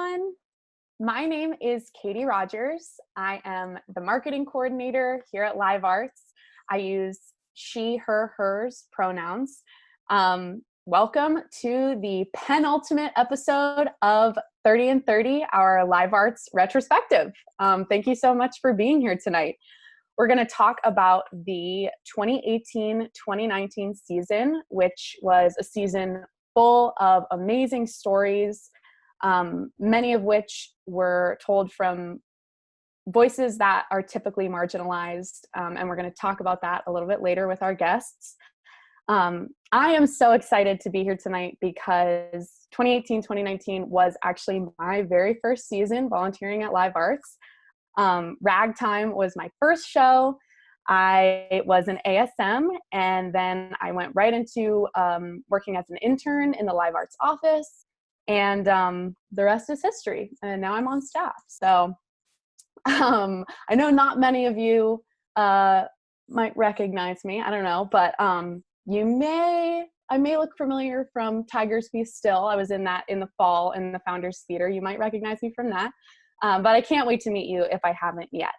everyone. My name is Katie Rogers. I am the marketing coordinator here at Live Arts. I use she, her, hers pronouns. Welcome to the penultimate episode of 30 and 30, our Live Arts retrospective. Thank you so much for being here tonight. We're going to talk about the 2018-2019 season, which was a season full of amazing stories, many of which were told from voices that are typically marginalized, and we're going to talk about that a little bit later with our guests. I am so excited to be here tonight because 2018-2019 was actually my very first season volunteering at Live Arts. RAGTIME was my first show. I was an ASM, and then I went right into working as an intern in the Live Arts office, and the rest is history. And now I'm on staff. So I know not many of you might recognize me. I don't know, but I may look familiar from Tigers Be Still. I was in that in the fall in the Founders Theater. You might recognize me from that. But I can't wait to meet you if I haven't yet.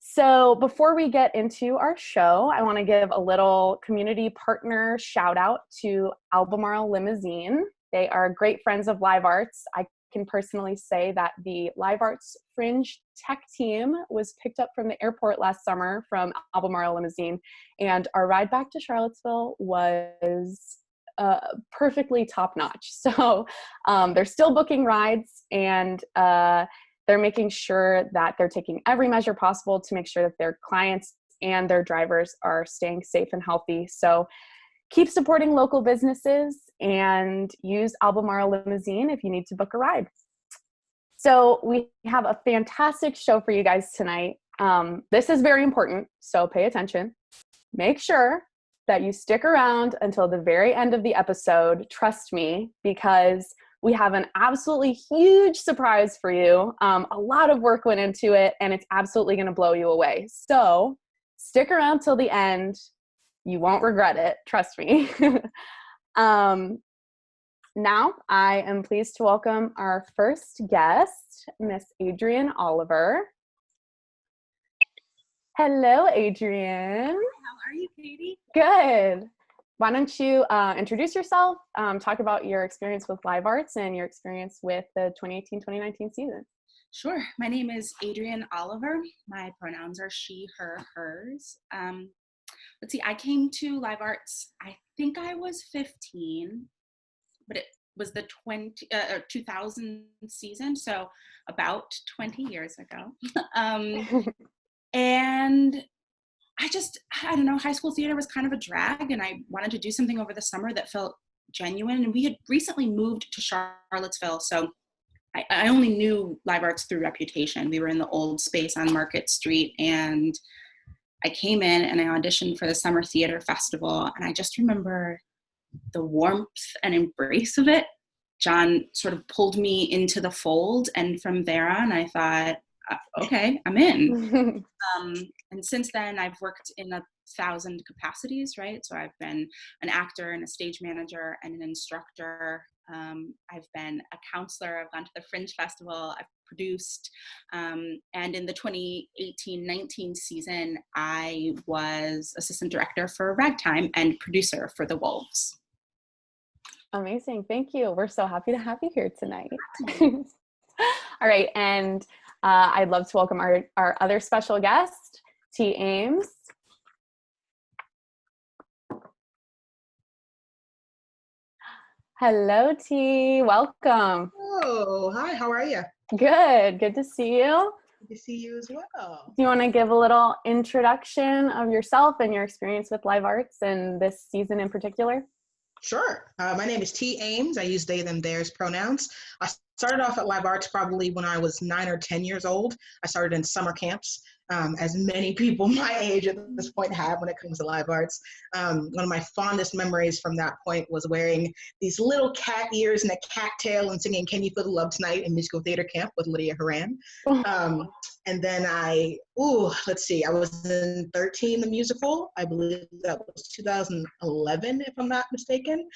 So before we get into our show, I want to give a little community partner shout out to Albemarle Limousine. They are great friends of Live Arts. I can personally say that the Live Arts Fringe Tech team was picked up from the airport last summer from Albemarle Limousine, and our ride back to Charlottesville was perfectly top-notch. So they're still booking rides, and they're making sure that they're taking every measure possible to make sure that their clients and their drivers are staying safe and healthy. So keep supporting local businesses and use Albemarle Limousine if you need to book a ride. So we have a fantastic show for you guys tonight. This is very important, so pay attention. Make sure that you stick around until the very end of the episode. Trust me, because we have an absolutely huge surprise for you. A lot of work went into it, and it's absolutely going to blow you away. So stick around till the end. You won't regret it. Trust me. Now, I am pleased to welcome our first guest, Miss Adriene Oliver. Hello, Adriene. How are you, Katie? Good. Why don't you introduce yourself, talk about your experience with Live Arts and your experience with the 2018-2019 season. Sure. My name is Adriene Oliver. My pronouns are she, her, hers. Let's see, I came to Live Arts, I think I was 15, but it was the 2000 season, so about 20 years ago. And I don't know, high school theater was kind of a drag, and I wanted to do something over the summer that felt genuine. And we had recently moved to Charlottesville, so I only knew Live Arts through reputation. We were in the old space on Market Street, and I came in and I auditioned for the Summer Theater Festival, and I just remember the warmth and embrace of it. John sort of pulled me into the fold, and from there on, I thought, okay, I'm in. And since then, I've worked in 1,000 capacities, right? So I've been an actor and a stage manager and an instructor. I've been a counselor. I've gone to the Fringe Festival. I've produced. And in the 2018-19 season, I was assistant director for Ragtime and producer for The Wolves. Amazing. Thank you. We're so happy to have you here tonight. All right. And I'd love to welcome our other special guest, T. Ames. Hello, T. Welcome. Oh, hi. How are you? Good. Good to see you. Good to see you as well. Do you want to give a little introduction of yourself and your experience with Live Arts and this season in particular? Sure. My name is T. Ames. I use they, them, theirs pronouns. I started off at Live Arts probably when I was 9 or 10 years old. I started in summer camps, as many people my age at this point have when it comes to Live Arts. One of my fondest memories from that point was wearing these little cat ears and a cat tail and singing Can You Feel the Love Tonight in musical theater camp with Lydia Horan. And then I was in 13, the musical. I believe that was 2011, if I'm not mistaken.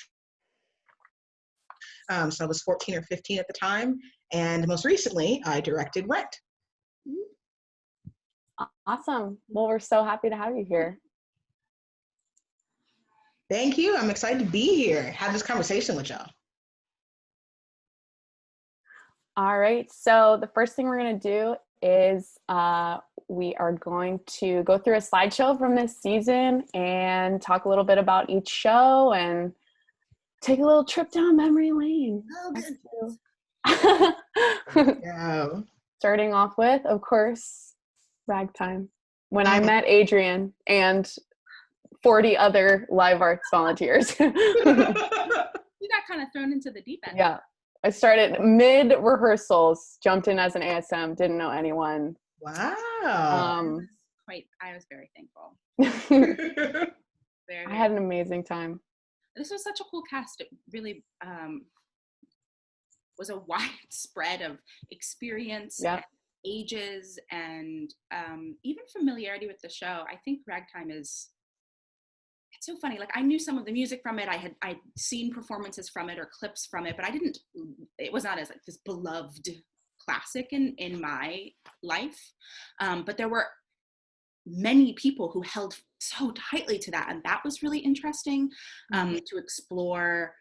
So I was 14 or 15 at the time. And most recently, I directed Rent. Awesome. Well, we're so happy to have you here. Thank you. I'm excited to be here, have this conversation with y'all. All right. So the first thing we're going to do is we are going to go through a slideshow from this season and talk a little bit about each show and take a little trip down memory lane. Yeah. Starting off with, of course, Ragtime. When I met Adriene and 40 other live arts volunteers. You got kind of thrown into the deep end. Yeah. I started mid-rehearsals, jumped in as an ASM, didn't know anyone. Wow. I was very thankful. I had an amazing time. This was such a cool cast. It really was a wide spread of experience, and ages, and even familiarity with the show. I think Ragtime it's so funny. Like, I knew some of the music from it. I'd seen performances from it or clips from it, but it was not as like this beloved classic in my life. But there were many people who held so tightly to that. And that was really interesting to explore.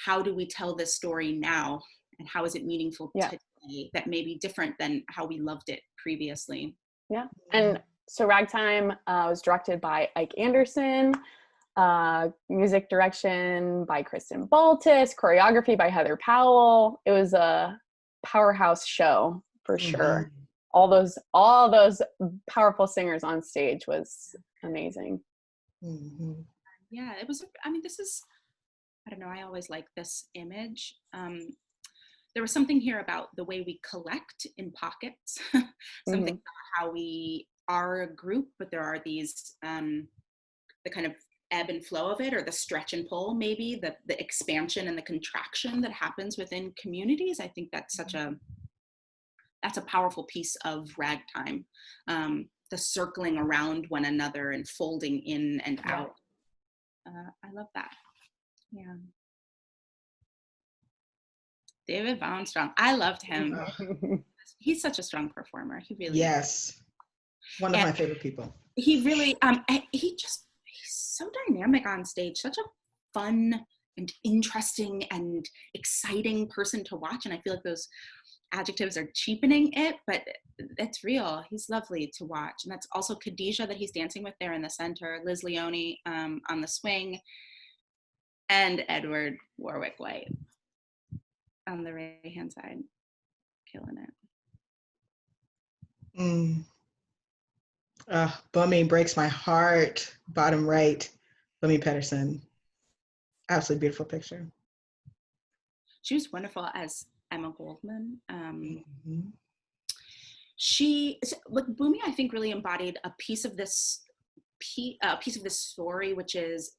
How do we tell this story now? And how is it meaningful today that may be different than how we loved it previously? Yeah. And so Ragtime was directed by Ike Anderson, music direction by Kristin Baltes, choreography by Heather Powell. It was a powerhouse show for sure. All those powerful singers on stage was amazing. Yeah, it was. This is, I don't know, I always like this image. There was something here about the way we collect in pockets, something about how we are a group, but there are these, the kind of ebb and flow of it, or the stretch and pull, maybe, the expansion and the contraction that happens within communities. I think that's that's a powerful piece of Ragtime, the circling around one another and folding in and out. I love that. Yeah. David Armstrong. I loved him. He's such a strong performer. He really is. One of my favorite people. He really, he's so dynamic on stage, such a fun and interesting and exciting person to watch. And I feel like those adjectives are cheapening it, but it's real. He's lovely to watch. And that's also Khadijah that he's dancing with there in the center, Liz Leone on the swing, and Edward Warwick White on the right hand side, killing it. Bummy breaks my heart. Bottom right, Bummy Pedersen. Absolutely beautiful picture. She was wonderful as Emma Goldman. Boomy, I think, really embodied a piece of this story, which is,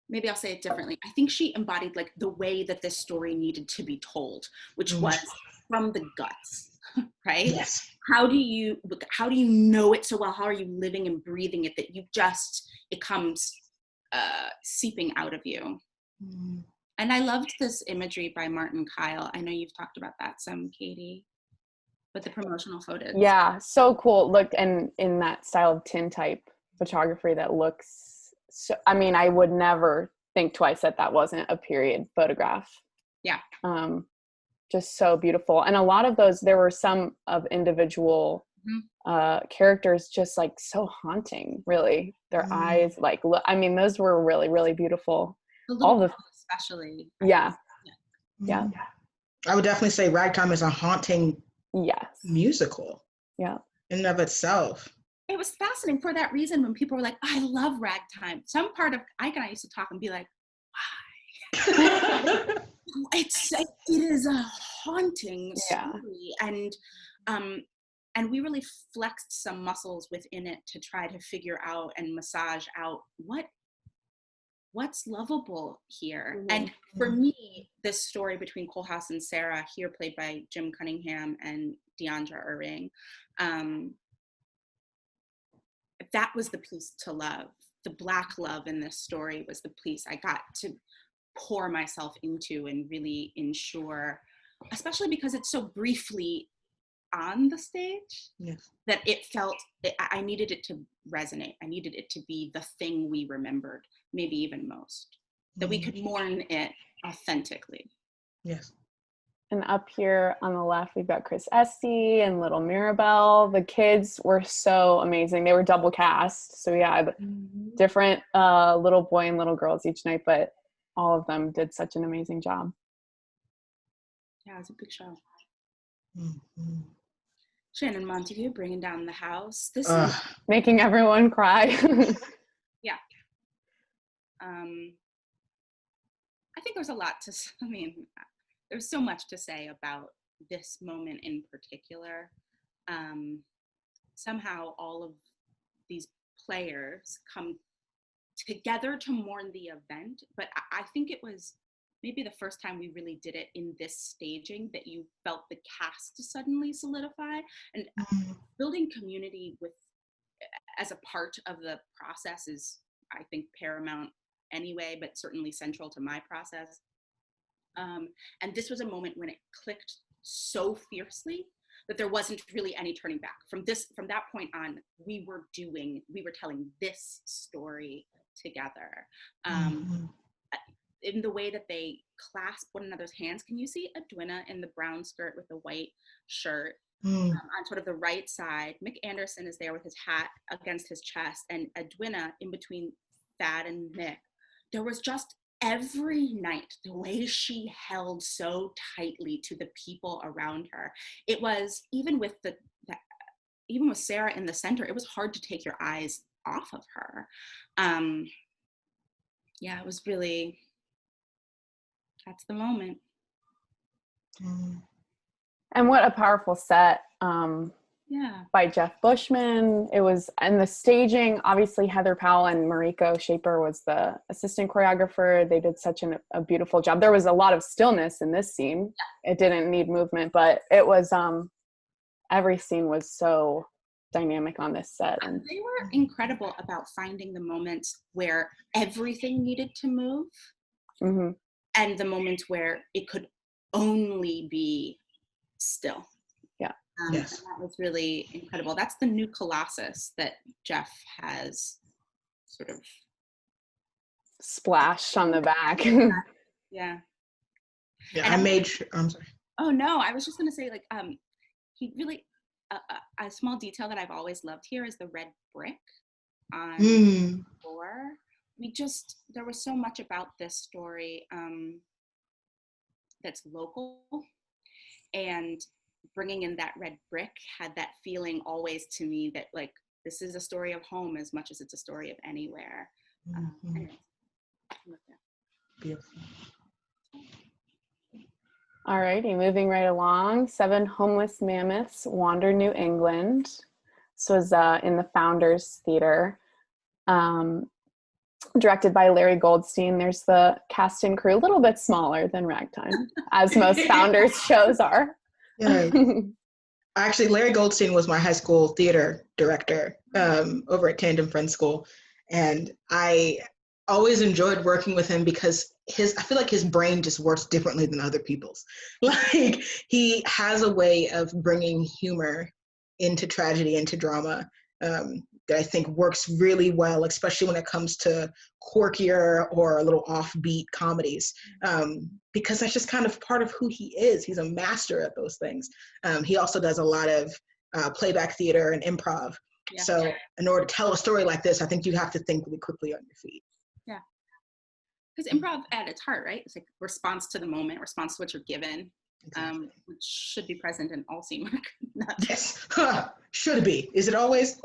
maybe I'll say it differently. I think she embodied like the way that this story needed to be told, which was from the guts, right? Yes. How do you know it so well? How are you living and breathing it that it comes seeping out of you? And I loved this imagery by Martin Kyle. I know you've talked about that some, Katie, but the promotional photos. Yeah, so cool. Look, and in that style of tintype photography that looks so, I would never think twice that wasn't a period photograph. Yeah. Just so beautiful. And a lot of those, there were some of individual characters just like so haunting, really. Their eyes, like, those were really, really beautiful. All the especially. Yeah. I would definitely say Ragtime is a haunting musical. Yeah. In and of itself. It was fascinating for that reason. When people were like, I love Ragtime, some part of Ike and I used to talk and be like, why? It is a haunting story. And we really flexed some muscles within it to try to figure out and massage out what's lovable here. And for me, this story between Coalhouse and Sarah, here played by Jim Cunningham and Deandra Irving, that was the piece to love. The Black love in this story was the piece I got to pour myself into and really ensure, especially because it's so briefly on the stage, Yes. that it felt, I needed it to resonate. I needed it to be the thing we remembered, maybe even most, that we could mourn it authentically. Yes. And up here on the left, we've got Chris Essie and little Mirabelle. The kids were so amazing. They were double cast. So we had different little boy and little girls each night, but all of them did such an amazing job. Yeah, it was a big show. Mm-hmm. Shannon Montague bringing down the house. This is making everyone cry. Yeah. I think there's a lot to, there's so much to say about this moment in particular. Somehow all of these players come together to mourn the event, but I think it was maybe the first time we really did it in this staging that you felt the cast suddenly solidify, and building community as a part of the process is, I think, paramount anyway, but certainly central to my process. And this was a moment when it clicked so fiercely that there wasn't really any turning back. From that point on, we were telling this story together. In the way that they clasp one another's hands. Can you see Adriene in the brown skirt with the white shirt? On sort of the right side, Mick Anderson is there with his hat against his chest, and Adriene in between Thad and Mick. There was just every night, the way she held so tightly to the people around her. It was, even with Sarah in the center, it was hard to take your eyes off of her. Yeah, it was really, that's the moment. And what a powerful set. By Jeff Bushman. It was, and the staging, obviously Heather Powell and Mariko Shaper was the assistant choreographer. They did such a beautiful job. There was a lot of stillness in this scene. It didn't need movement, but it was, every scene was so dynamic on this set. And they were incredible about finding the moments where everything needed to move, and the moments where it could only be still. Yes. And that was really incredible. That's the new Colossus that Jeff has sort of splashed on the back. Yeah. Yeah, I made sure, I'm sorry. Oh no, I was just gonna say, he really, a small detail that I've always loved here is the red brick on the floor. There was so much about this story that's local, and bringing in that red brick had that feeling always to me that this is a story of home as much as it's a story of anywhere. Beautiful. All righty, moving right along. 7 homeless mammoths wander New England. This was in the Founders Theater, directed by Larry Goldstein. There's the cast and crew, a little bit smaller than Ragtime, as most Founders shows are. Yeah. Actually, Larry Goldstein was my high school theater director over at Tandem Friends School. And I always enjoyed working with him because I feel like his brain just works differently than other people's. He has a way of bringing humor into tragedy, into drama, that I think works really well, especially when it comes to quirkier or a little offbeat comedies, because that's just kind of part of who he is. He's a master at those things. He also does a lot of playback theater and improv. Yeah. So in order to tell a story like this, I think you have to think really quickly on your feet. Yeah. Because improv at its heart, right? It's like response to the moment, response to what you're given, exactly. Which should be present in all scene work. Yes, should be. Is it always?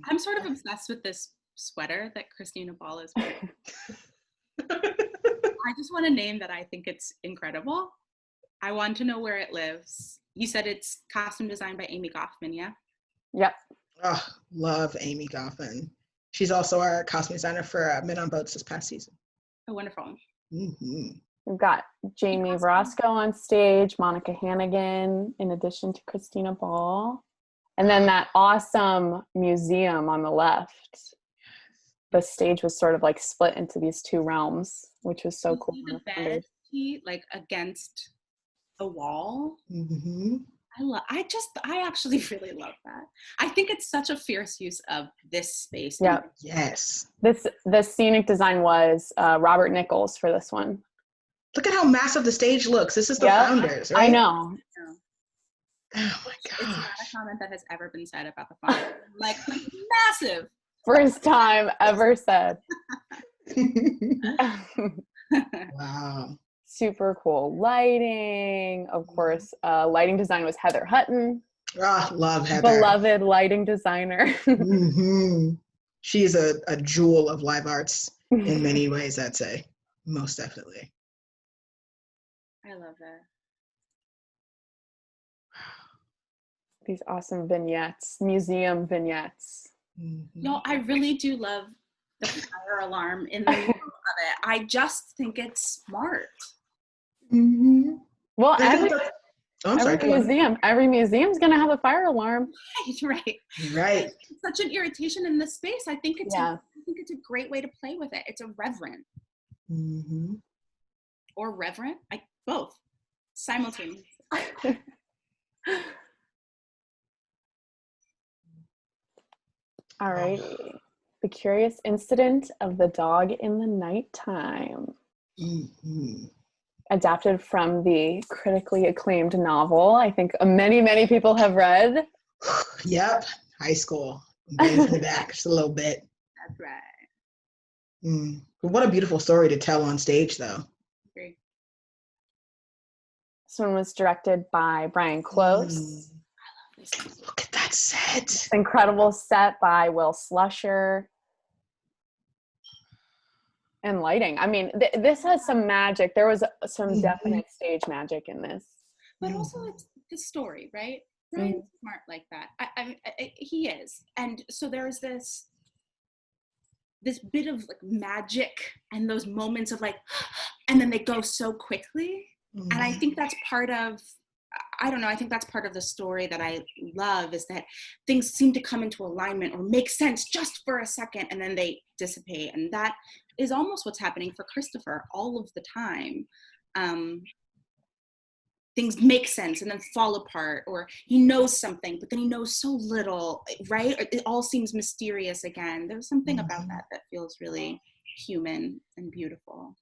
I'm sort of obsessed with this sweater that Kristin Baltes is wearing. I just want to name that I think it's incredible. I want to know where it lives. You said it's costume designed by Amy Goffman, yeah? Yep. Oh, love Amy Goffman. She's also our costume designer for Men on Boats this past season. Oh, wonderful. We've got Jamie Roscoe on stage, Monica Hannigan, in addition to Christina Ball. And then that awesome museum on the left. the stage was sort of like split into these two realms, which was so You cool. see the bed like against the wall. Mm-hmm. I actually really love that. I think it's such a fierce use of this space. Yeah. Yes. The scenic design was Robert Nichols for this one. Look at how massive the stage looks. This is the founders, right? I know. Oh my It's not gosh. a comment that has ever been said about the founders. Like massive. First time ever said. Wow. Super cool lighting. Of course, lighting design was Heather Hutton. Oh, love Heather. Beloved lighting designer. Mm-hmm. She's a jewel of live arts in many ways, I'd say. Most definitely. I love that. These awesome vignettes, museum vignettes. Mm-hmm. No, I really do love the fire alarm in the middle of it. I just think it's smart. Mm-hmm. Well, every museum's gonna have a fire alarm. Right. Right. It's such an irritation in the space. I think it's Yeah. I think it's a great way to play with it. It's irreverent. Mm-hmm. Or reverent. Both simultaneously. All right. The Curious Incident of the Dog in the Nighttime. Mm-hmm. Adapted from the critically acclaimed novel. I think many people have read. Yep. High school. Banging from the back just a little bit. That's right. What a beautiful story to tell on stage, though. Agree. This one was directed by Brian Close. Look at that set. This incredible set by Will Slusher. And lighting. I mean, this has some magic. There was some definite stage magic in this. But also it's the story, right? Brian's smart like that. He is. And so there's this bit of like magic and those moments of like, and then they go so quickly. And I think that's part of, I don't know, I think that's part of the story that I love, is that things seem to come into alignment or make sense just for a second and then they dissipate. And that is almost what's happening for Christopher all of the time. Things make sense and then fall apart, or he knows something, but then he knows so little, right? It all seems mysterious again. There's something about that feels really human and beautiful.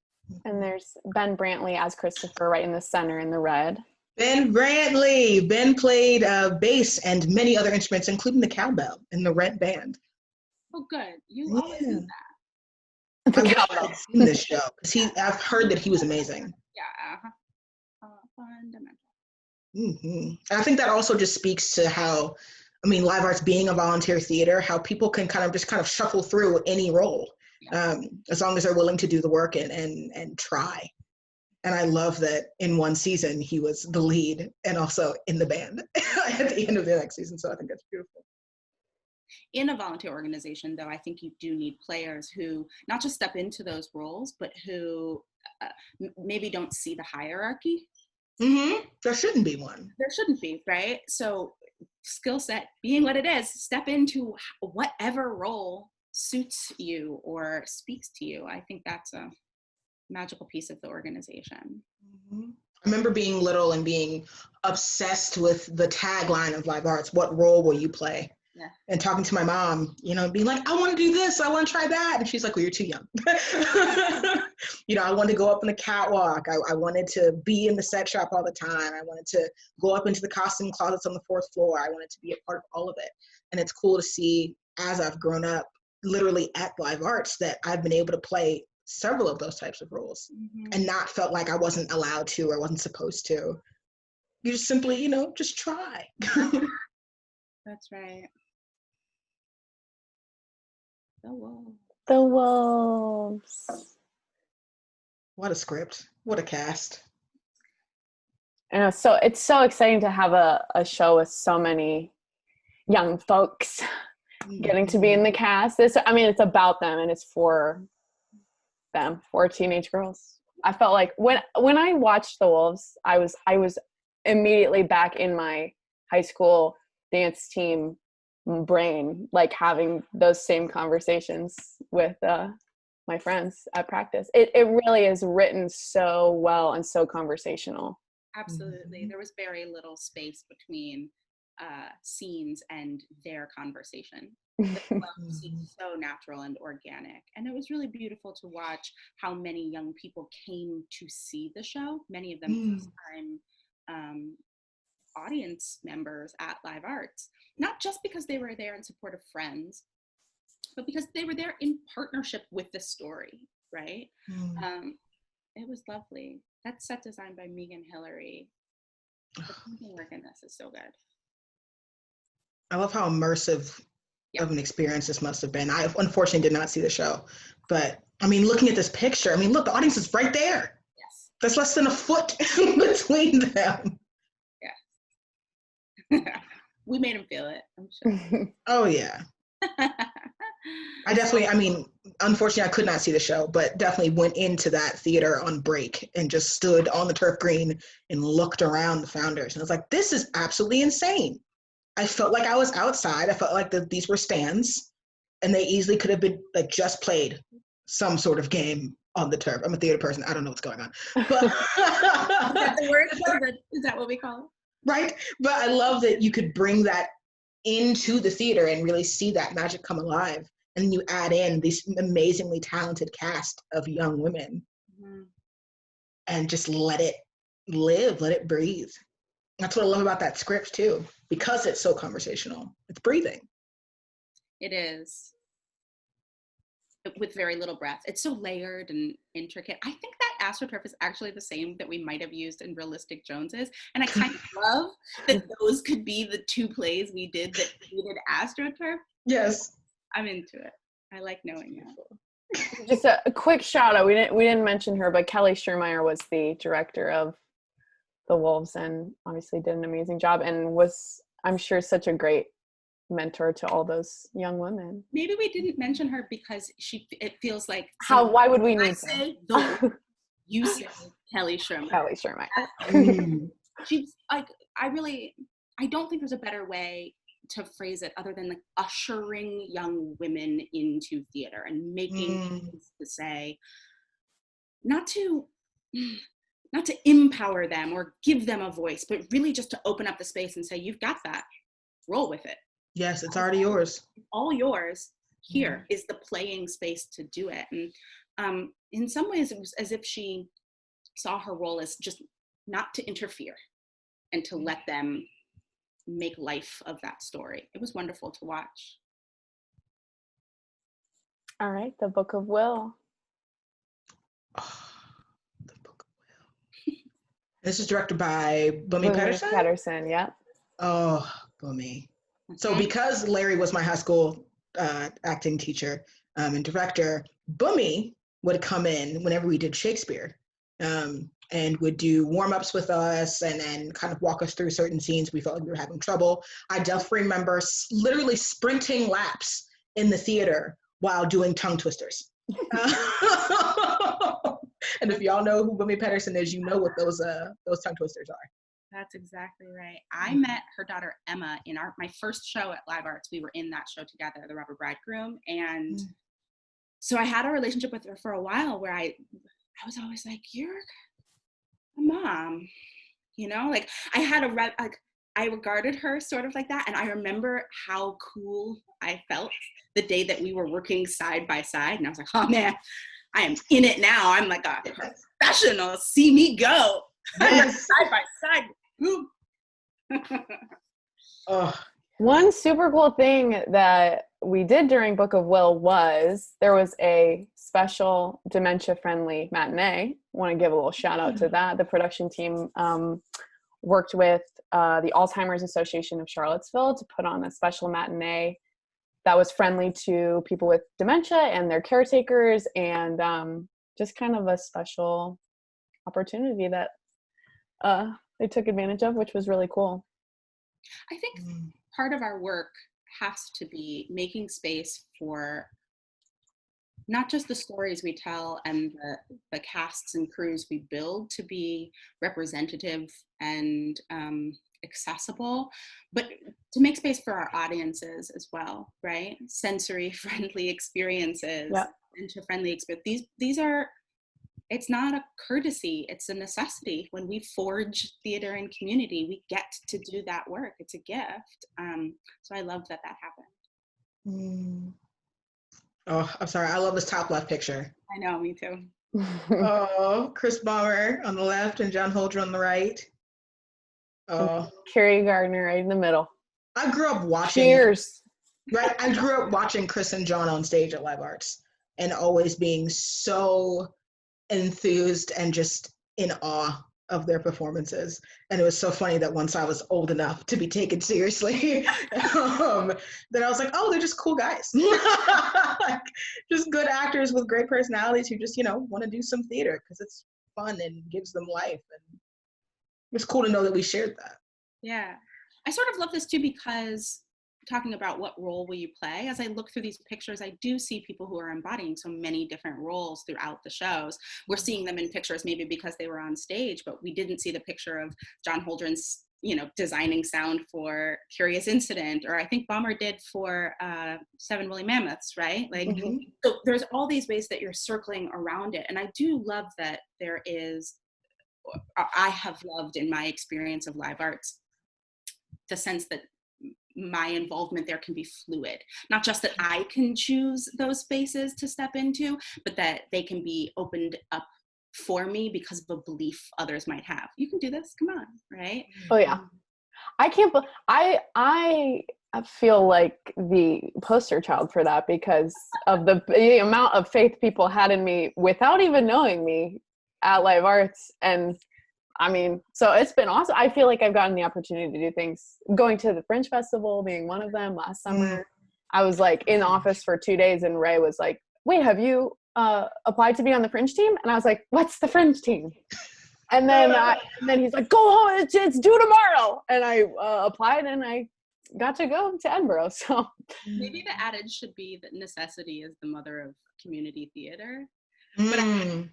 And there's Ben Brantley as Christopher right in the center in the red. Ben Brantley. Ben played bass and many other instruments, including the cowbell in the Red Band. Oh, good. You always do that. I wish I had seen this show because I've heard that he was amazing. Yeah. Fundamental. And I think that also just speaks to how, live arts being a volunteer theater, how people can kind of shuffle through any role, as long as they're willing to do the work and try. And I love that in one season he was the lead and also in the band at the end of the next season. So I think that's beautiful. In a volunteer organization, though, I think you do need players who not just step into those roles, but who maybe don't see the hierarchy. There shouldn't be one. There shouldn't be, right? So skill set being what it is, step into whatever role suits you or speaks to you. I think that's a magical piece of the organization. I remember being little and being obsessed with the tagline of live arts, what role will you play? Yeah. And talking to my mom, being like, I want to do this, I want to try that. And she's like, well, you're too young. I wanted to go up on the catwalk. I wanted to be in the set shop all the time. I wanted to go up into the costume closets on the 4th floor. I wanted to be a part of all of it. And it's cool to see, as I've grown up, literally at live arts, that I've been able to play several of those types of roles and not felt like I wasn't allowed to or wasn't supposed to. You just simply, just try. That's right. The Wolves. What a script. What a cast. I know, so it's so exciting to have a show with so many young folks getting to be in the cast. It's about them and it's for them, for teenage girls. I felt like when I watched The Wolves, I was immediately back in my high school dance team brain, like having those same conversations with my friends at practice. It really is written so well and so conversational. Absolutely. There was very little space between scenes and their conversation. The flow seemed so natural and organic. And it was really beautiful to watch how many young people came to see the show, many of them first-time audience members at Live Arts, not just because they were there in support of friends, but because they were there in partnership with the story, right? It was lovely. That's set design by Megan Hillary. The painting work in this is so good. I love how immersive of an experience this must have been. I unfortunately did not see the show, but I mean, looking at this picture, I mean, look, the audience is right there. Yes. There's less than a foot between them. Yeah. We made them feel it, I'm sure. Oh, yeah. I definitely, I mean, unfortunately, I could not see the show, but definitely went into that theater on break and just stood on the turf green and looked around the founders. And I was like, this is absolutely insane. I felt like I was outside. I felt like these were stands, and they easily could have been like just played some sort of game on the turf. I'm a theater person. I don't know what's going on. But Is that the word? Is that what we call it? Right? But I love that you could bring that into the theater and really see that magic come alive. And then you add in this amazingly talented cast of young women and just let it live, let it breathe. That's what I love about that script too, because it's so conversational. It's breathing. It is. With very little breath. It's so layered and intricate. I think that AstroTurf is actually the same that we might have used in Realistic Joneses. And I kind of love that those could be the two plays we did that needed AstroTurf. Yes. I'm into it. I like knowing that. Just a quick shout out. We didn't mention her, but Kelly Schurmeyer was the director of The Wolves and obviously did an amazing job and was, I'm sure, such a great mentor to all those young women. Maybe we didn't mention her because it feels like why would we need to? You say Kelly Schurmeyer. Kelly Schurmeyer. She's like, I don't think there's a better way to phrase it other than like ushering young women into theater and making things to say, not to empower them or give them a voice, but really just to open up the space and say, you've got that, roll with it. Yes, it's already yours. All yours. Here is the playing space to do it. And in some ways, it was as if she saw her role as just not to interfere and to let them make life of that story. It was wonderful to watch. All right, The Book of Will. Oh, The Book of Will. This is directed by Bumi Pedersen? Yeah. Oh, Bumi. So because Larry was my high school acting teacher and director, Bumi would come in whenever we did Shakespeare and would do warm-ups with us and kind of walk us through certain scenes we felt like we were having trouble. I definitely remember literally sprinting laps in the theater while doing tongue twisters. And if y'all know who Bumi Pedersen is, you know what those tongue twisters are. That's exactly right. I met her daughter Emma in my first show at Live Arts. We were in that show together, The Robber Bridegroom. And so I had a relationship with her for a while where I was always like, you're a mom, you know? Like I had I regarded her sort of like that. And I remember how cool I felt the day that we were working side by side. And I was like, oh man, I am in it now. I'm like a professional. See me go. Yes. Side by side. One super cool thing that we did during Book of Will was there was a special dementia-friendly matinee. I want to give a little shout out to that. The production team worked with the Alzheimer's Association of Charlottesville to put on a special matinee that was friendly to people with dementia and their caretakers, and just kind of a special opportunity that they took advantage of, which was really cool. I think part of our work has to be making space for not just the stories we tell and the casts and crews we build to be representative and accessible, but to make space for our audiences as well, right? Sensory friendly experiences, Yeah. friendly experience. These are, it's not a courtesy, it's a necessity. When we forge theater and community, we get to do that work. It's a gift. So I love that happened. Oh, I'm sorry. I love this top left picture. I know, me too. Oh, Chris Bauer on the left and John Holdren on the right. Oh, Carrie Gardner right in the middle. I grew up watching. Cheers. Right, I grew up watching Chris and John on stage at Live Arts, and always being so enthused and just in awe of their performances. And it was so funny that once I was old enough to be taken seriously, then I was like, oh, they're just cool guys. Like, just good actors with great personalities who just, want to do some theater because it's fun and gives them life. And it's cool to know that we shared that. Yeah. I sort of love this too, because talking about what role will you play, as I look through these pictures, I do see people who are embodying so many different roles throughout the shows. We're seeing them in pictures maybe because they were on stage, but we didn't see the picture of John Holdren's, designing sound for Curious Incident, or I think Baumer did for 7 Woolly Mammoths, right? Like, So there's all these ways that you're circling around it. And I do love that I have loved in my experience of live arts, the sense that my involvement there can be fluid. Not just that I can choose those spaces to step into, but that they can be opened up for me because of a belief others might have. You can do this, come on, right? Oh yeah. I feel like the poster child for that because of the amount of faith people had in me without even knowing me at Live Arts. And I mean, so it's been awesome. I feel like I've gotten the opportunity to do things, going to the Fringe Festival, being one of them last summer. I was like in the office for 2 days and Ray was like, wait, have you applied to be on the Fringe team? And I was like, what's the Fringe team? And then he's like, go home, it's due tomorrow. And I applied and I got to go to Edinburgh. So maybe the adage should be that necessity is the mother of community theater. But I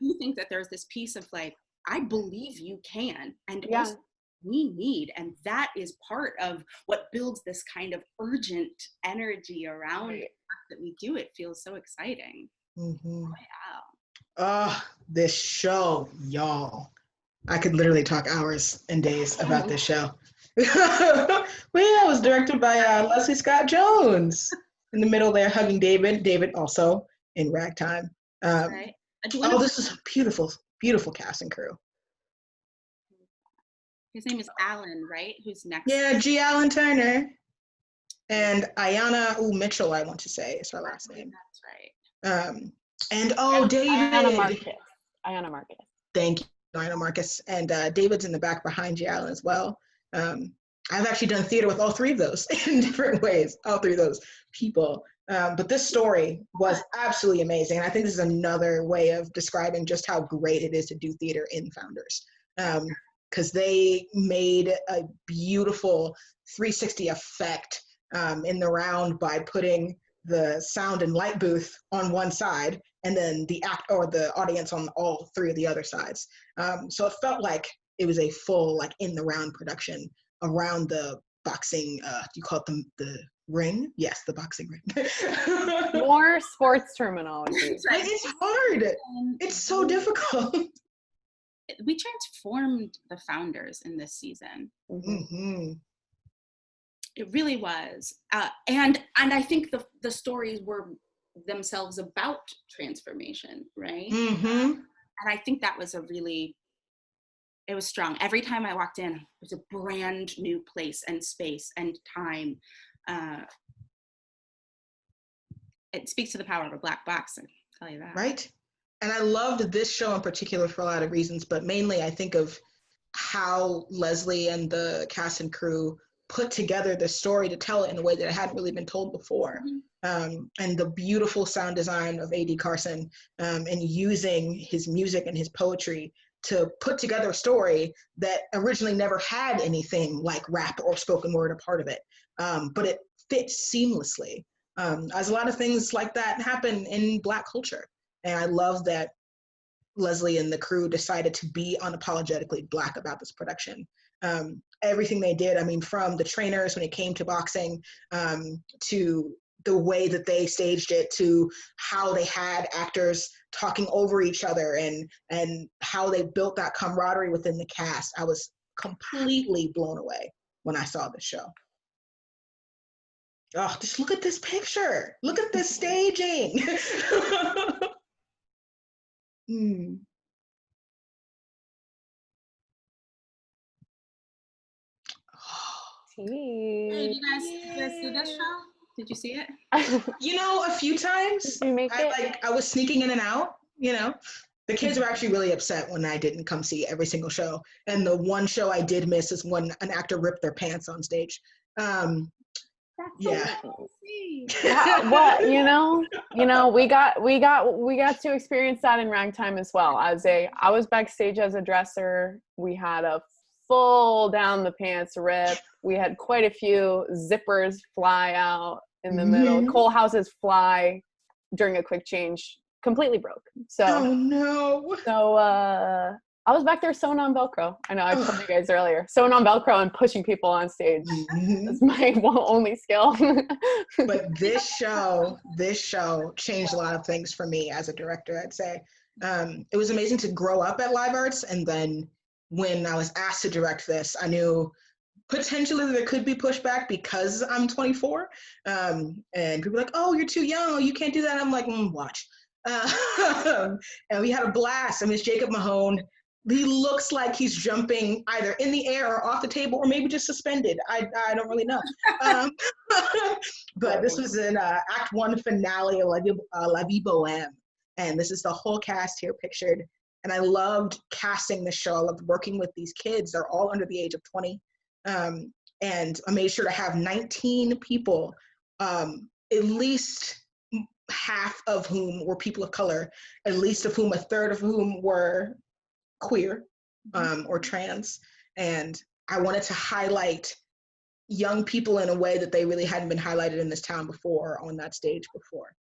do think that there's this piece of like, I believe you can, and also we need, and that is part of what builds this kind of urgent energy around the fact that we do. It feels so exciting. Wow. Oh, this show, y'all. I could literally talk hours and days about this show. Well, yeah, it was directed by Leslie Scott Jones. In the middle there, hugging David. David also in Ragtime. Right. This is a beautiful, beautiful cast and crew. His name is Alan, right? Who's next? Yeah, G. Allen Turner. And Ayanna Mitchell, I want to say, is her last name. That's right. And David. Ayanna Marcus. Thank you, Ayanna Marcus. And David's in the back behind G. Allen as well. I've actually done theater with all three of those in different ways, all three of those people. But this story was absolutely amazing. And I think this is another way of describing just how great it is to do theater in Founders. Because they made a beautiful 360 effect in the round by putting the sound and light booth on one side and then the audience on all three of the other sides. So it felt like it was a full, like, in the round production around the boxing, you call it the ring? Yes, the boxing ring. More sports terminology. It's hard. It's so difficult. We transformed the Founders in this season. Mm-hmm. It really was. And I think the stories were themselves about transformation, right? Mm-hmm. And I think that was it was strong. Every time I walked in, it was a brand new place and space and time. It speaks to the power of a black box, I'll tell you that. Right. And I loved this show in particular for a lot of reasons, but mainly I think of how Leslie and the cast and crew put together the story to tell it in a way that it hadn't really been told before. Mm-hmm. And the beautiful sound design of A.D. Carson and using his music and his poetry to put together a story that originally never had anything like rap or spoken word a part of it. But it fits seamlessly. As a lot of things like that happen in Black culture. And I love that Leslie and the crew decided to be unapologetically Black about this production. Everything they did, I mean, from the trainers when it came to boxing, to the way that they staged it, to how they had actors talking over each other, and how they built that camaraderie within the cast. I was completely blown away when I saw this show. Oh, just look at this picture. Look at this staging. Hmm. Hey, did you guys see this show? Did you see it? You know, a few times. Did you make it? I was sneaking in and out, you know. The kids were actually really upset when I didn't come see every single show. And the one show I did miss is when an actor ripped their pants on stage. Yeah. What, you know, we got to experience that in Ragtime as well. I was backstage as a dresser. We had a full down the pants rip. We had quite a few zippers fly out in the middle. Coal houses fly during a quick change. Completely broke. So oh no. So I was back there sewing on Velcro. I know I told you guys earlier. Sewing on Velcro and pushing people on stage. That's my only skill. But this show changed a lot of things for me as a director, I'd say. It was amazing to grow up at Live Arts, and then when I was asked to direct this, I knew potentially there could be pushback because I'm 24. And people were like, oh, you're too young. Oh, you can't do that. I'm like, watch. And we had a blast. I mean, it's Jacob Mahone. He looks like he's jumping either in the air or off the table, or maybe just suspended. I don't really know. But this was an Act 1 finale of La Vie Boheme. And this is the whole cast here pictured. And I loved casting the show. I loved working with these kids. They're all under the age of 20. And I made sure to have 19 people, at least half of whom were people of color, at least of whom a third of whom were queer or trans. And I wanted to highlight young people in a way that they really hadn't been highlighted in this town before, on that stage before.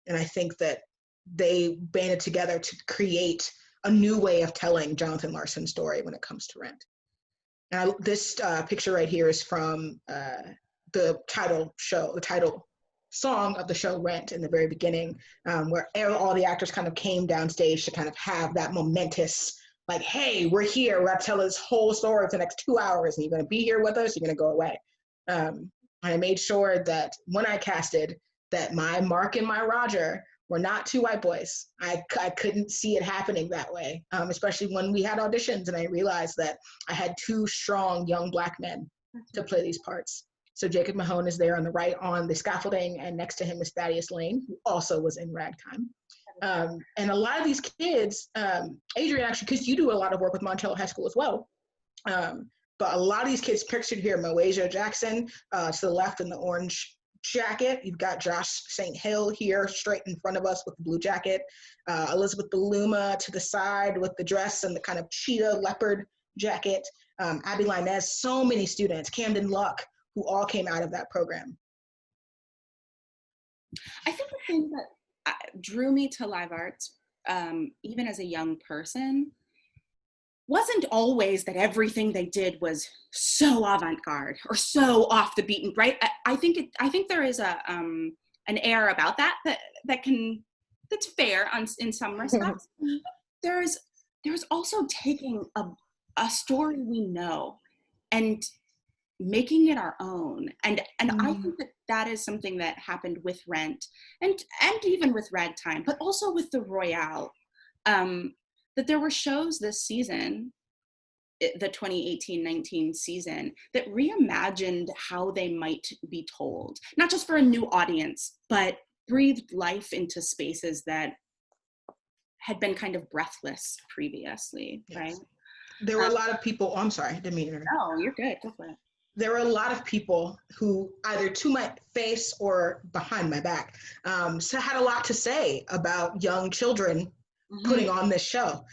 And I think that they banded together to create a new way of telling Jonathan Larson's story when it comes to Rent. And this picture right here is from the title song of the show Rent in the very beginning, where all the actors kind of came down-stage to kind of have that momentous, like, hey, we're here, we're gonna tell this whole story for the next 2 hours, and you're gonna be here with us, you're gonna go away. And I made sure that when I casted, that my Mark and my Roger were not two white boys. I couldn't see it happening that way, especially when we had auditions and I realized that I had two strong young Black men to play these parts. So Jacob Mahone is there on the right on the scaffolding, and next to him is Thaddeus Lane, who also was in Ragtime. And a lot of these kids, Adriene, actually, because you do a lot of work with Montello High School as well, but a lot of these kids pictured here, Moasia Jackson to the left in the orange jacket. You've got Josh St. Hill here straight in front of us with the blue jacket. Elizabeth Beluma to the side with the dress and the kind of cheetah leopard jacket. Abby Linez, so many students. Camden Luck, who all came out of that program. I think the thing that drew me to Live Arts, even as a young person, wasn't always that everything they did was so avant-garde or so off the beaten, right? I think there is an air about that's fair in some respects. There's also taking a story we know and making it our own, and I think that is something that happened with Rent and even with Ragtime, but also with the Royale. That there were shows this season, the 2018-19 season, that reimagined how they might be told, not just for a new audience, but breathed life into spaces that had been kind of breathless previously, yes. Right? There were a lot of people, I'm sorry, I didn't mean to. No, you're good, go for it. There were a lot of people who, either to my face or behind my back, had a lot to say about young children putting on this show.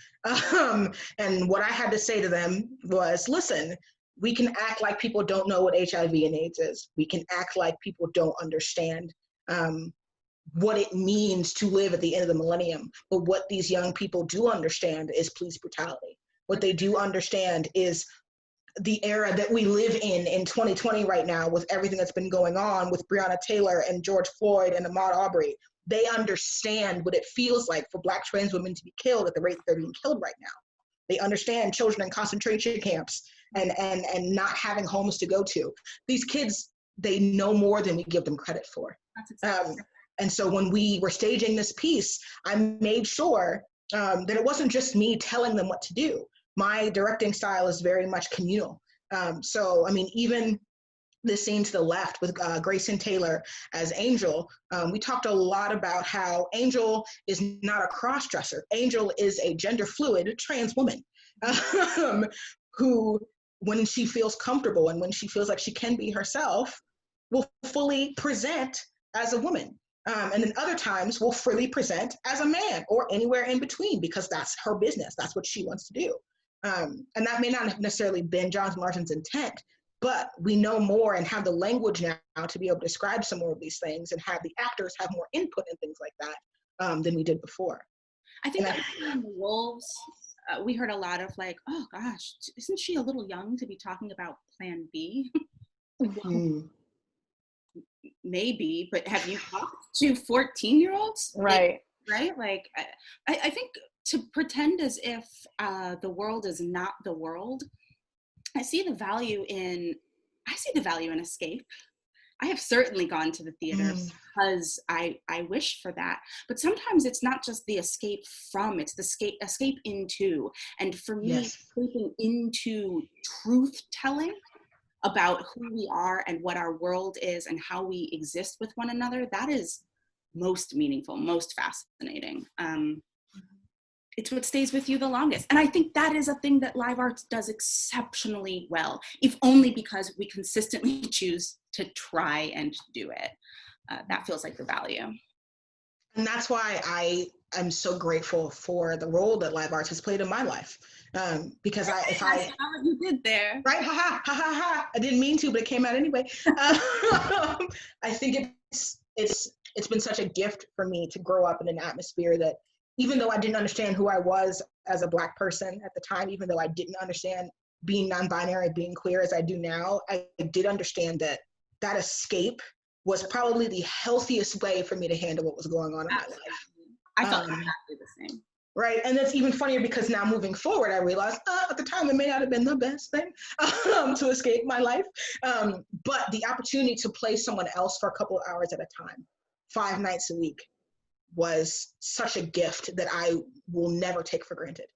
And what I had to say to them was, listen, we can act like people don't know what HIV and AIDS is. We can act like people don't understand what it means to live at the end of the millennium. But what these young people do understand is police brutality. What they do understand is the era that we live in 2020 right now, with everything that's been going on with Breonna Taylor and George Floyd and Ahmaud Arbery. They understand what it feels like for Black trans women to be killed at the rate they're being killed right now. They understand children in concentration camps and not having homes to go to. These kids, they know more than we give them credit for. That's exactly. And so when we were staging this piece, I made sure that it wasn't just me telling them what to do. My directing style is very much communal. So, I mean, even the scene to the left with Grayson Taylor as Angel, we talked a lot about how Angel is not a cross-dresser. Angel is a gender fluid trans woman who, when she feels comfortable and when she feels like she can be herself, will fully present as a woman. And then other times will freely present as a man or anywhere in between, because that's her business. That's what she wants to do. And that may not have necessarily been Jonathan Larson's intent, but we know more and have the language now to be able to describe some more of these things and have the actors have more input and things like that than we did before. I think that in the Wolves, we heard a lot of like, oh gosh, isn't she a little young to be talking about Plan B? Maybe, but have you talked to 14-year-olds? Right. Right? Like, I think to pretend as if the world is not the world, I see the value in escape. I have certainly gone to the theater because I wish for that. But sometimes it's not just the escape from, it's the escape into. And for me, escaping into truth telling about who we are and what our world is and how we exist with one another, that is most meaningful, most fascinating. It's what stays with you the longest. And I think that is a thing that live arts does exceptionally well, if only because we consistently choose to try and do it. That feels like the value. And that's why I am so grateful for the role that live arts has played in my life. Because if I saw what you did there, right, ha ha ha ha ha, I didn't mean to, but it came out anyway. I think it's been such a gift for me to grow up in an atmosphere that, even though I didn't understand who I was as a Black person at the time, even though I didn't understand being non-binary, being queer as I do now, I did understand that that escape was probably the healthiest way for me to handle what was going on in my life. I felt exactly the same. Right, and that's even funnier because now moving forward, I realized at the time it may not have been the best thing to escape my life, but the opportunity to play someone else for a couple of hours at a time, 5 nights a week, was such a gift that I will never take for granted.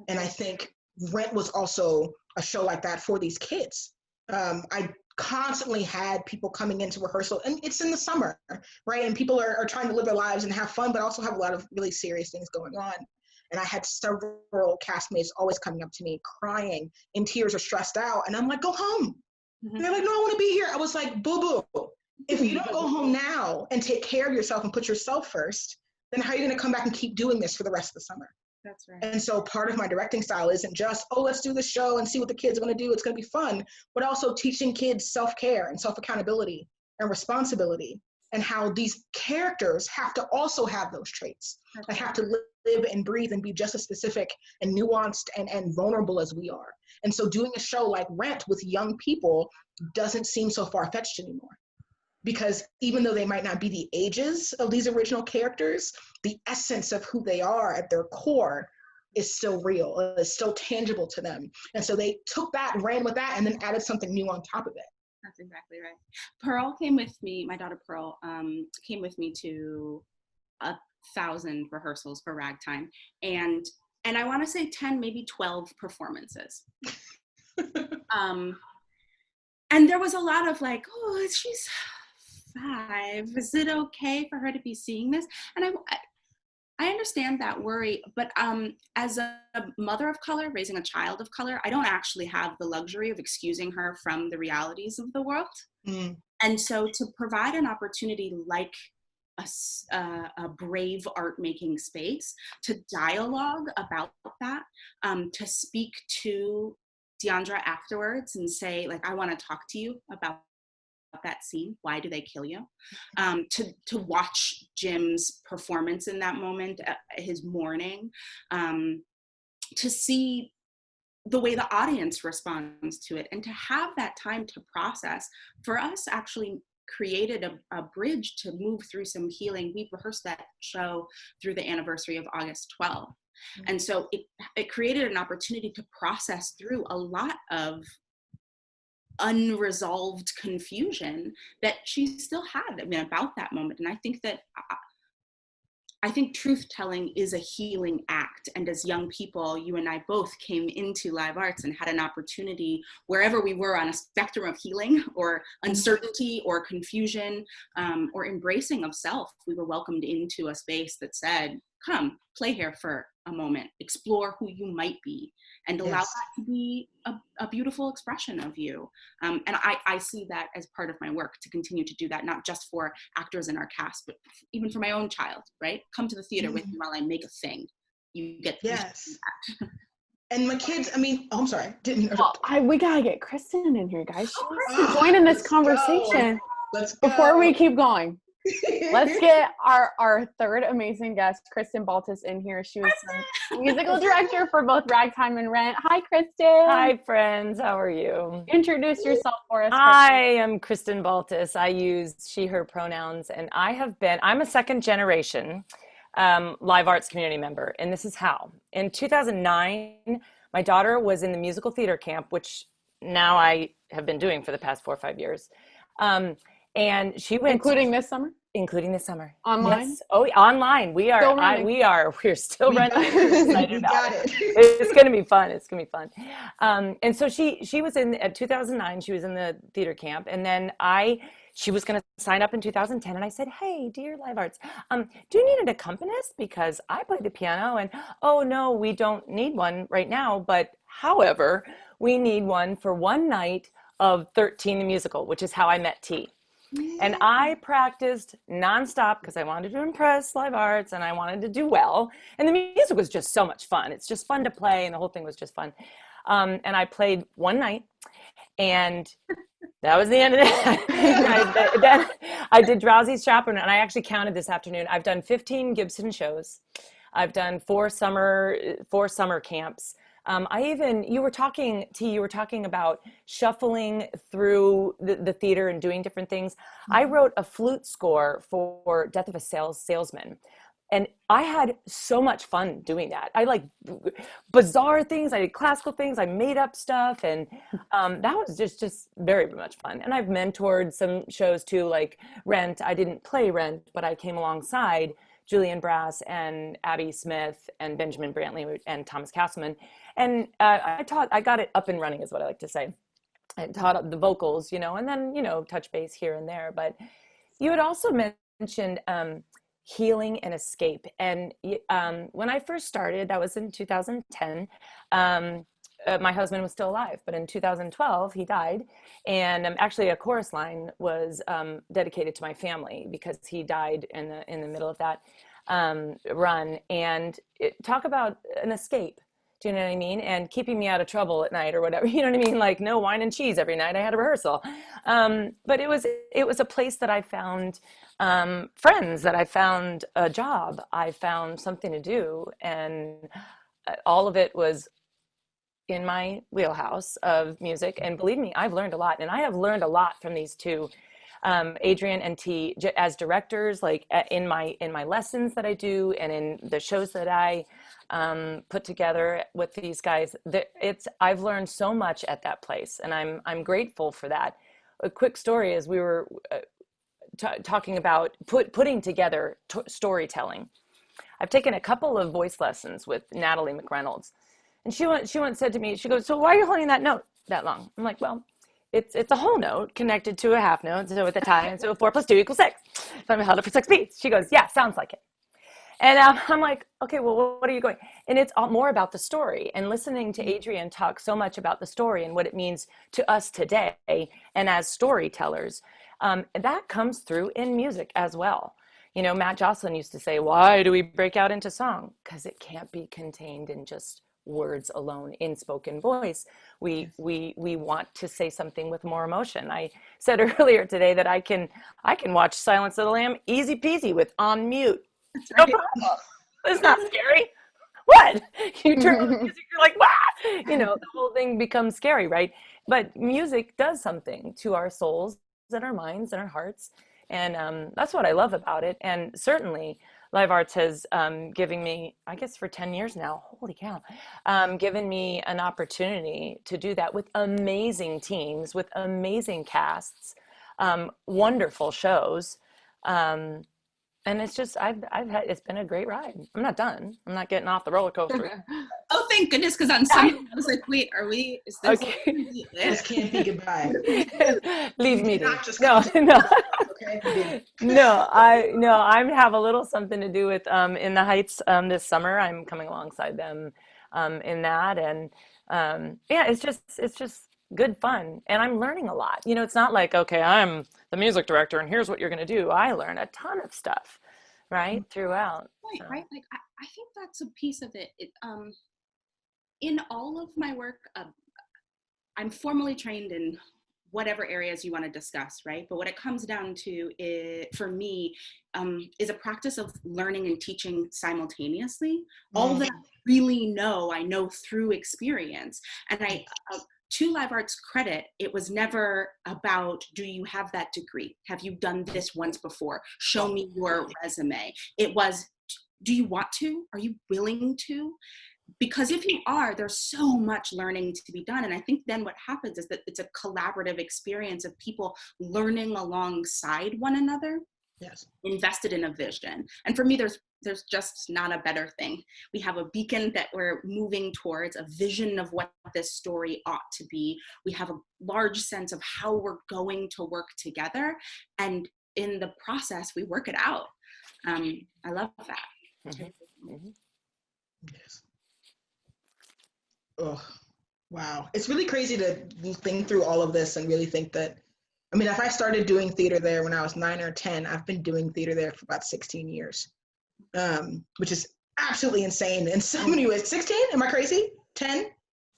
And I think Rent was also a show like that for these kids. I constantly had people coming into rehearsal, and it's in the summer, right? And people are trying to live their lives and have fun, but also have a lot of really serious things going on. And I had several castmates always coming up to me crying in tears or stressed out. And I'm like, go home. And they're like, no, I want to be here. I was like, boo-boo. If you don't go home now and take care of yourself and put yourself first, then how are you going to come back and keep doing this for the rest of the summer? That's right. And so part of my directing style isn't just, oh, let's do this show and see what the kids are going to do. It's going to be fun, but also teaching kids self-care and self-accountability and responsibility, and how these characters have to also have those traits. They have to live and breathe and be just as specific and nuanced and vulnerable as we are. And so doing a show like Rent with young people doesn't seem so far-fetched anymore. Because even though they might not be the ages of these original characters, the essence of who they are at their core is still real, is still tangible to them. And so they took that, ran with that, and then added something new on top of it. That's exactly right. Pearl came with me, my daughter Pearl, came with me to 1,000 rehearsals for Ragtime. And I want to say 10, maybe 12 performances. And there was a lot of like, oh, she's 5. Is it okay for her to be seeing this? And I understand that worry, but as a mother of color, raising a child of color, I don't actually have the luxury of excusing her from the realities of the world. And so to provide an opportunity like a brave art making space to dialogue about that, to speak to Deandra afterwards and say, like, I want to talk to you about that scene. Why do they kill you? To watch Jim's performance in that moment, his mourning, to see the way the audience responds to it, and to have that time to process. For us, actually created a bridge to move through some healing. We rehearsed that show through the anniversary of August 12th. And so it created an opportunity to process through a lot of unresolved confusion that she still had, I mean, about that moment. And I think truth telling is a healing act. And as young people, you and I both came into live arts and had an opportunity wherever we were on a spectrum of healing or uncertainty or confusion, or embracing of self. We were welcomed into a space that said, come play here for a moment, explore who you might be, and allow that to be a beautiful expression of you. And I see that as part of my work, to continue to do that, not just for actors in our cast, but even for my own child, right? Come to the theater with me while I make a thing. You get to do that. And my kids, I mean, I'm sorry. We gotta get Kristin in here, guys. She wants to join in this conversation. Let's go. Before we keep going, let's get our third amazing guest, Kristin Baltes, in here. She was the musical director for both Ragtime and Rent. Hi, Kristin. Hi, friends. How are you? Introduce yourself for us, Kristin. I am Kristin Baltes. I use she, her pronouns, and I'm a second generation live arts community member. And this is how. In 2009, my daughter was in the musical theater camp, which now I have been doing for the past 4 or 5 years. And she went, including this summer. Online. Yes. Oh, online. We're still running. I'm excited about it. It's going to be fun. And so she was at 2009. She was in the theater camp, and then she was going to sign up in 2010. And I said, hey, dear Live Arts, do you need an accompanist? Because I play the piano. And oh no, we don't need one right now. But however, we need one for one night of 13 the musical, which is how I met T. And I practiced nonstop because I wanted to impress Live Arts and I wanted to do well. And the music was just so much fun. It's just fun to play, and the whole thing was just fun. And I played one night, and that was the end of it. Then I did Drowsy's Chaperone, and I actually counted this afternoon. I've done 15 Gibson shows. I've done 4 summer camps. You were talking about shuffling through the theater and doing different things. I wrote a flute score for Death of a Salesman. And I had so much fun doing that. I like bizarre things. I did classical things. I made up stuff. And that was just very much fun. And I've mentored some shows too, like Rent. I didn't play Rent, but I came alongside Julian Brass and Abby Smith and Benjamin Brantley and Thomas Castleman. And I got it up and running, is what I like to say. I taught the vocals, and then, touch base here and there. But you had also mentioned healing and escape. And when I first started, that was in 2010, my husband was still alive, but in 2012, he died. And actually a chorus line was dedicated to my family because he died in the middle of that run. And talk about an escape. Do you know what I mean? And keeping me out of trouble at night or whatever, you know what I mean? Like no wine and cheese every night. I had a rehearsal. But it was a place that I found friends, that I found a job. I found something to do. And all of it was in my wheelhouse of music. And believe me, I've learned a lot. And I have learned a lot from these two, Adriene and T, as directors, like in my lessons that I do and in the shows that I put together with these guys. I've learned so much at that place, and I'm grateful for that. A quick story is we were talking about putting together storytelling. I've taken a couple of voice lessons with Natalie McReynolds, and she once said to me, she goes, "So why are you holding that note that long?" I'm like, "Well, it's a whole note connected to a half note, so with a tie, and so 4 + 2 = 6. So I'm held it for 6 beats." She goes, "Yeah, sounds like it." And I'm like, okay, well, what are you going? And it's all more about the story, and listening to Adriene talk so much about the story and what it means to us today and as storytellers. That comes through in music as well. Matt Jocelyn used to say, why do we break out into song? Because it can't be contained in just words alone in spoken voice. We want to say something with more emotion. I said earlier today that I can watch Silence of the Lamb easy peasy with on mute. No problem. It's not scary. What? You turn on the music, you're like, wow, the whole thing becomes scary, right? But music does something to our souls and our minds and our hearts. And that's what I love about it. And certainly Live Arts has given me, I guess for 10 years now, holy cow, given me an opportunity to do that with amazing teams, with amazing casts, wonderful shows. And it's just, it's been a great ride. I'm not done. I'm not getting off the roller coaster. Oh, thank goodness. Because on Sunday, I was like, wait, is this okay? This can't be goodbye. Leave me. No. I have a little something to do with In the Heights this summer. I'm coming alongside them in that. And it's just good fun. And I'm learning a lot. It's not like, okay, I'm the music director and here's what you're going to do. I learn a ton of stuff, right? Throughout. Right. Like, I think that's a piece of it. In all of my work, I'm formally trained in whatever areas you want to discuss, right? But what it comes down to, for me, is a practice of learning and teaching simultaneously. All that I really know, I know through experience. And to Live Arts' credit, it was never about, do you have that degree? Have you done this once before? Show me your resume. It was, do you want to? Are you willing to? Because if you are, there's so much learning to be done. And I think then what happens is that it's a collaborative experience of people learning alongside one another, invested in a vision. And for me, there's just not a better thing. We have a beacon that we're moving towards, a vision of what this story ought to be. We have a large sense of how we're going to work together. And in the process, we work it out. I love that. Mm-hmm. Mm-hmm. Yes. Oh, wow. It's really crazy to think through all of this and really think that, if I started doing theater there when I was 9 or 10, I've been doing theater there for about 16 years, which is absolutely insane in so many ways. 16? Am I crazy? 10?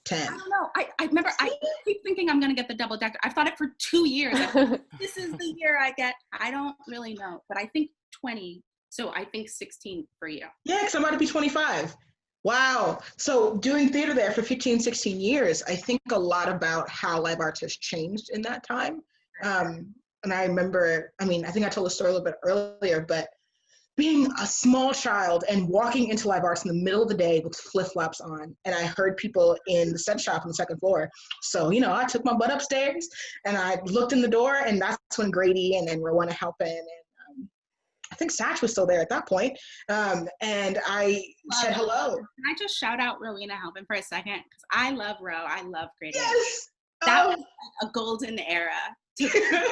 10. I don't know. I remember, I keep thinking I'm going to get the double decker. I've thought it for 2 years. This is the year I get. I don't really know, but I think 20. So I think 16 for you. Yeah, because I'm about to be 25. Wow. So doing theater there for 15, 16 years, I think a lot about how Live Arts has changed in that time. And I remember, I think I told the story a little bit earlier, but being a small child and walking into Live Arts in the middle of the day with flip-flops on, and I heard people in the set shop on the second floor. So, I took my butt upstairs and I looked in the door, and that's when Grady and Rowena Halpin and I think Satch was still there at that point. And I said hello. Can I just shout out Rowena Halpin for a second? Because I love Row. I love Grady. Yes. That was a golden era. To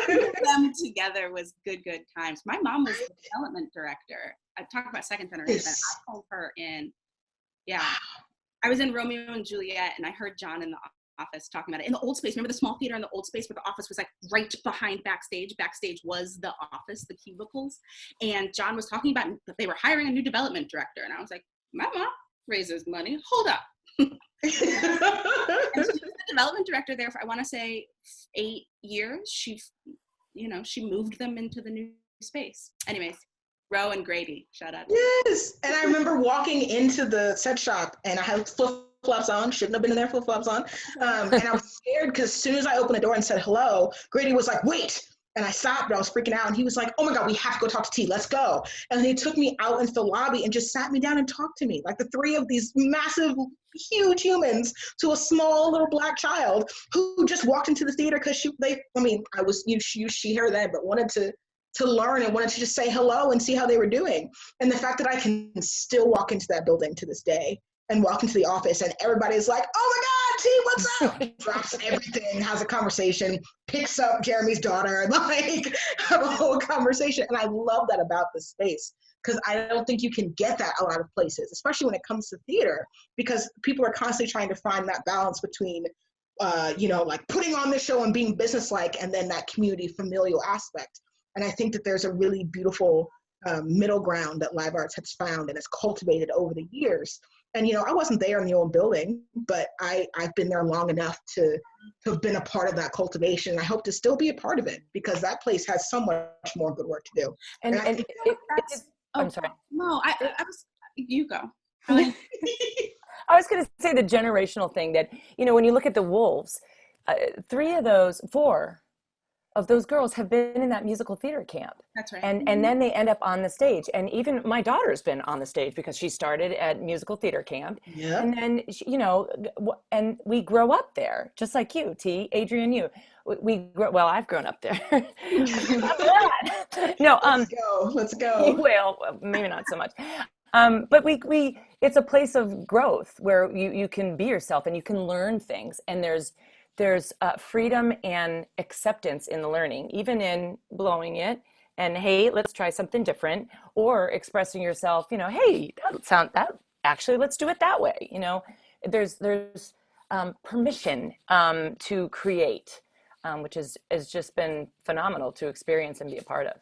put them together was good times. My mom was the development director. I talk about second generation. Yes. I called her in. Yeah. I was in Romeo and Juliet, and I heard John in the office talking about it in the old space. Remember the small theater in the old space where the office was like right behind backstage? Backstage was the office, the cubicles. And John was talking about that they were hiring a new development director. And I was like, my mom raises money. Hold up. And she was the development director there for, I want to say, 8 years. She moved them into the new space. Anyways, Row and Grady, shout out. Yes. And I remember walking into the set shop and I had flip-flops on, shouldn't have been in there, flip-flops on. And I was scared because as soon as I opened the door and said hello, Grady was like, wait. And I stopped, I was freaking out. And he was like, oh my God, we have to go talk to T, let's go. And he took me out into the lobby and just sat me down and talked to me. Like the three of these massive, huge humans to a small little Black child who just walked into the theater because I was she, her, then, but wanted to learn and wanted to just say hello and see how they were doing. And the fact that I can still walk into that building to this day and walk into the office and everybody's like, oh my God, T, what's up? Drops everything, has a conversation, picks up Jeremy's daughter, have a whole conversation. And I love that about this space because I don't think you can get that a lot of places, especially when it comes to theater, because people are constantly trying to find that balance between, putting on the show and being businesslike and then that community familial aspect. And I think that there's a really beautiful middle ground that Live Arts has found and has cultivated over the years. And, I wasn't there in the old building, but I've been there long enough to have been a part of that cultivation. I hope to still be a part of it because that place has so much more good work to do. I'm sorry. No, I was, you go. I was going to say the generational thing that, when you look at the Wolves, 4 of those girls have been in that musical theater camp. That's right. And then they end up on the stage. And even my daughter's been on the stage because she started at musical theater camp. Yeah. And then, and we grow up there, just like you, T, Adrienne, you. Well, I've grown up there. No, let's go. Well, maybe not so much. But it's a place of growth where you can be yourself and you can learn things. And there's freedom and acceptance in the learning, even in blowing it and, hey, let's try something different, or expressing yourself, hey, actually, let's do it that way. There's permission to create, which has just been phenomenal to experience and be a part of.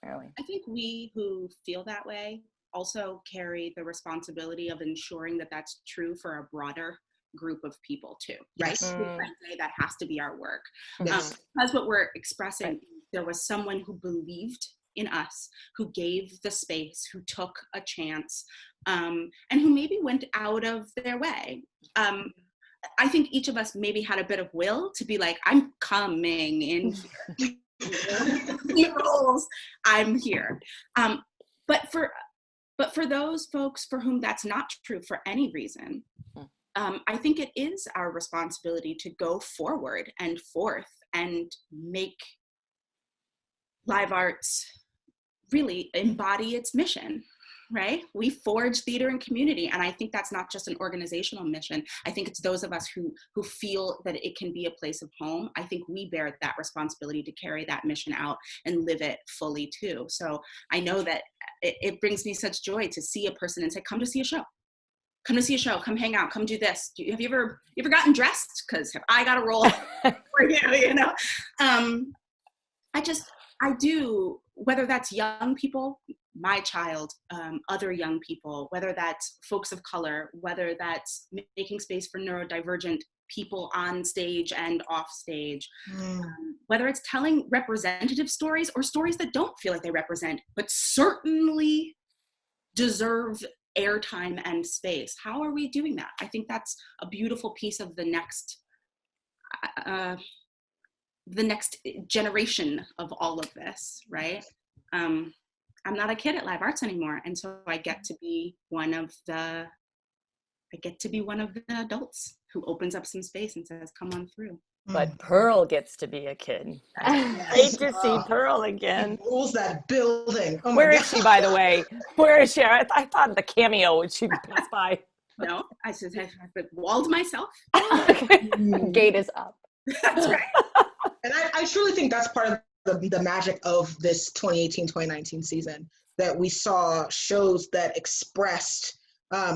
Really. I think we who feel that way also carry the responsibility of ensuring that that's true for a broader group of people too. Yes. That has to be our work. Yes. Because what we're expressing, there was someone who believed in us, who gave the space, who took a chance, and who maybe went out of their way. I think each of us maybe had a bit of will to be like, I'm coming in here. Rules, I'm here. But for those folks for whom that's not true for any reason, I think it is our responsibility to go forward and forth and make live arts really embody its mission, right? We forge theater and community. And I think that's not just an organizational mission. I think it's those of us who feel that it can be a place of home. I think we bear that responsibility to carry that mission out and live it fully too. So I know that it brings me such joy to see a person and say, come to see a show. Come to see a show, come hang out, come do this. Have you ever gotten dressed? Because I got a role for you, I do, whether that's young people, my child, other young people, whether that's folks of color, whether that's making space for neurodivergent people on stage and off stage, whether it's telling representative stories or stories that don't feel like they represent, but certainly deserve airtime and space. How are we doing that? I think that's a beautiful piece of the next generation of all of this, right? I'm not a kid at Live Arts anymore, and so I get to be one of the adults who opens up some space and says, "Come on through." But Pearl gets to be a kid. Great to see Pearl again. Rules that building. Oh Where is she, by the way? Where is she? I thought the cameo would she pass by. No, I said I've walled myself. Gate is up. That's right. And I truly think that's part of the magic of this 2018-2019 season, that we saw shows that expressed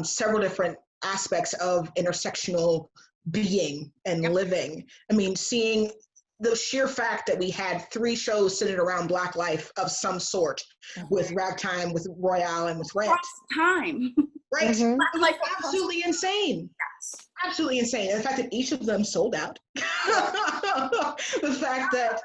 several different aspects of intersectional being and living. I mean, seeing the sheer fact that we had 3 shows centered around Black life of some sort, with Ragtime, with Royale, and with Rent. Time. Right? Mm-hmm. Like, absolutely insane. Yes. Absolutely insane. And the fact that each of them sold out. The fact that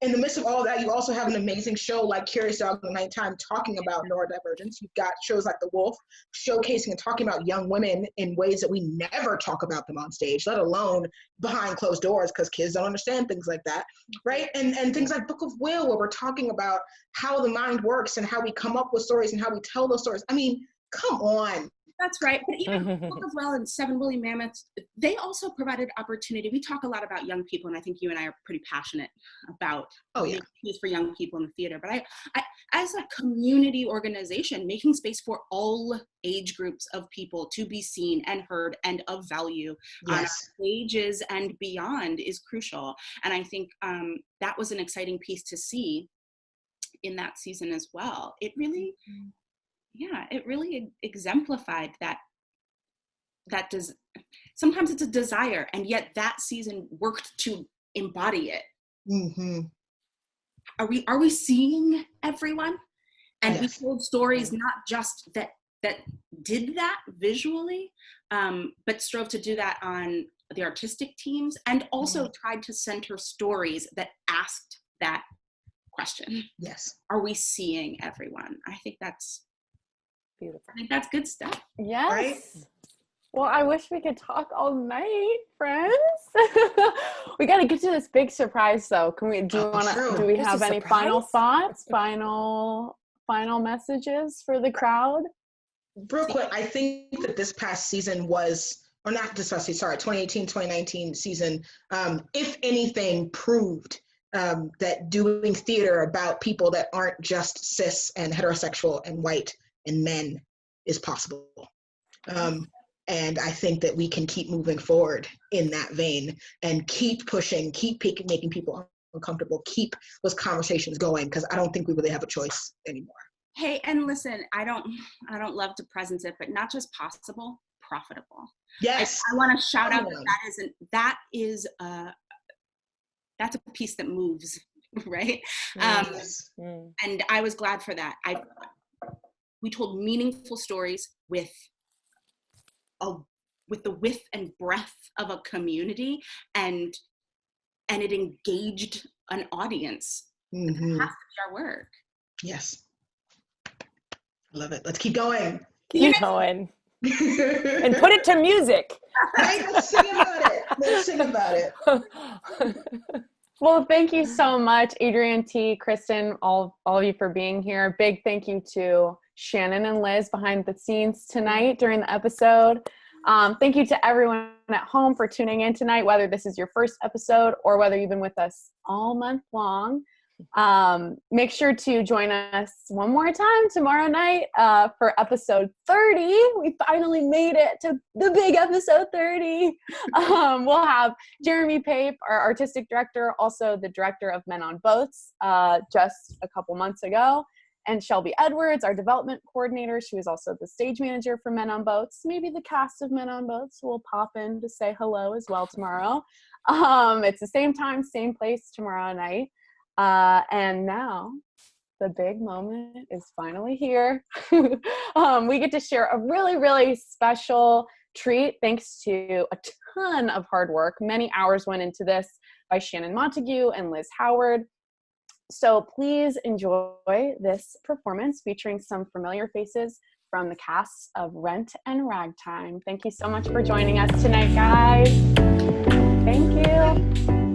in the midst of all of that, you also have an amazing show like Curious Dog at Nighttime talking about neurodivergence. You've got shows like The Wolf showcasing and talking about young women in ways that we never talk about them on stage, let alone behind closed doors, because kids don't understand things like that, right? And things like Book of Will, where we're talking about how the mind works and how we come up with stories and how we tell those stories. I mean, come on. That's right. But even Book of Well and Seven Woolly Mammoths, they also provided opportunity. We talk a lot about young people, and I think you and I are pretty passionate about for young people in the theater. But I, as a community organization, making space for all age groups of people to be seen and heard and of value on our stages and beyond is crucial. And I think that was an exciting piece to see in that season as well. It really... it really exemplified that sometimes it's a desire, and yet that season worked to embody it. Mm-hmm. Are we seeing everyone? And we told stories not just that that did that visually, but strove to do that on the artistic teams, and also tried to center stories that asked that question. Yes. Are we seeing everyone? I think that's beautiful. I think that's good stuff. Yes. Right? Well, I wish we could talk all night, friends. We got to get to this big surprise, though. Do we have any final thoughts, final messages for the crowd? Real quick, I think that this past season was, or not this past season, sorry, 2018-2019 season, if anything, proved that doing theater about people that aren't just cis and heterosexual and white and men is possible. And I think that we can keep moving forward in that vein and keep pushing, keep making people uncomfortable, keep those conversations going, because I don't think we really have a choice anymore. Hey, and listen, I don't love to present it, but not just possible, profitable. Yes. I want to shout out that's a piece that moves, right? Yes. And I was glad for that. We told meaningful stories with the width and breadth of a community, and it engaged an audience. It has to be our work. Yes. Love it. Let's keep going. Keep going. And put it to music. Right? Let's sing about it. Well, thank you so much, Adrienne, T, Kristin, all of you for being here. Big thank you to Shannon and Liz behind the scenes tonight during the episode. Thank you to everyone at home for tuning in tonight, whether this is your first episode or whether you've been with us all month long. Make sure to join us one more time tomorrow night for episode 30. We finally made it to the big episode 30. We'll have Jeremy Pape, our artistic director, also the director of Men on Boats just a couple months ago, and Shelby Edwards, our development coordinator. She was also the stage manager for Men on Boats. Maybe the cast of Men on Boats will pop in to say hello as well tomorrow. It's the same time, same place tomorrow night. And now the big moment is finally here. We get to share a really, really special treat thanks to a ton of hard work. Many hours went into this by Shannon Montague and Liz Howard. So please enjoy this performance featuring some familiar faces from the casts of Rent and Ragtime. Thank you so much for joining us tonight, guys. Thank you.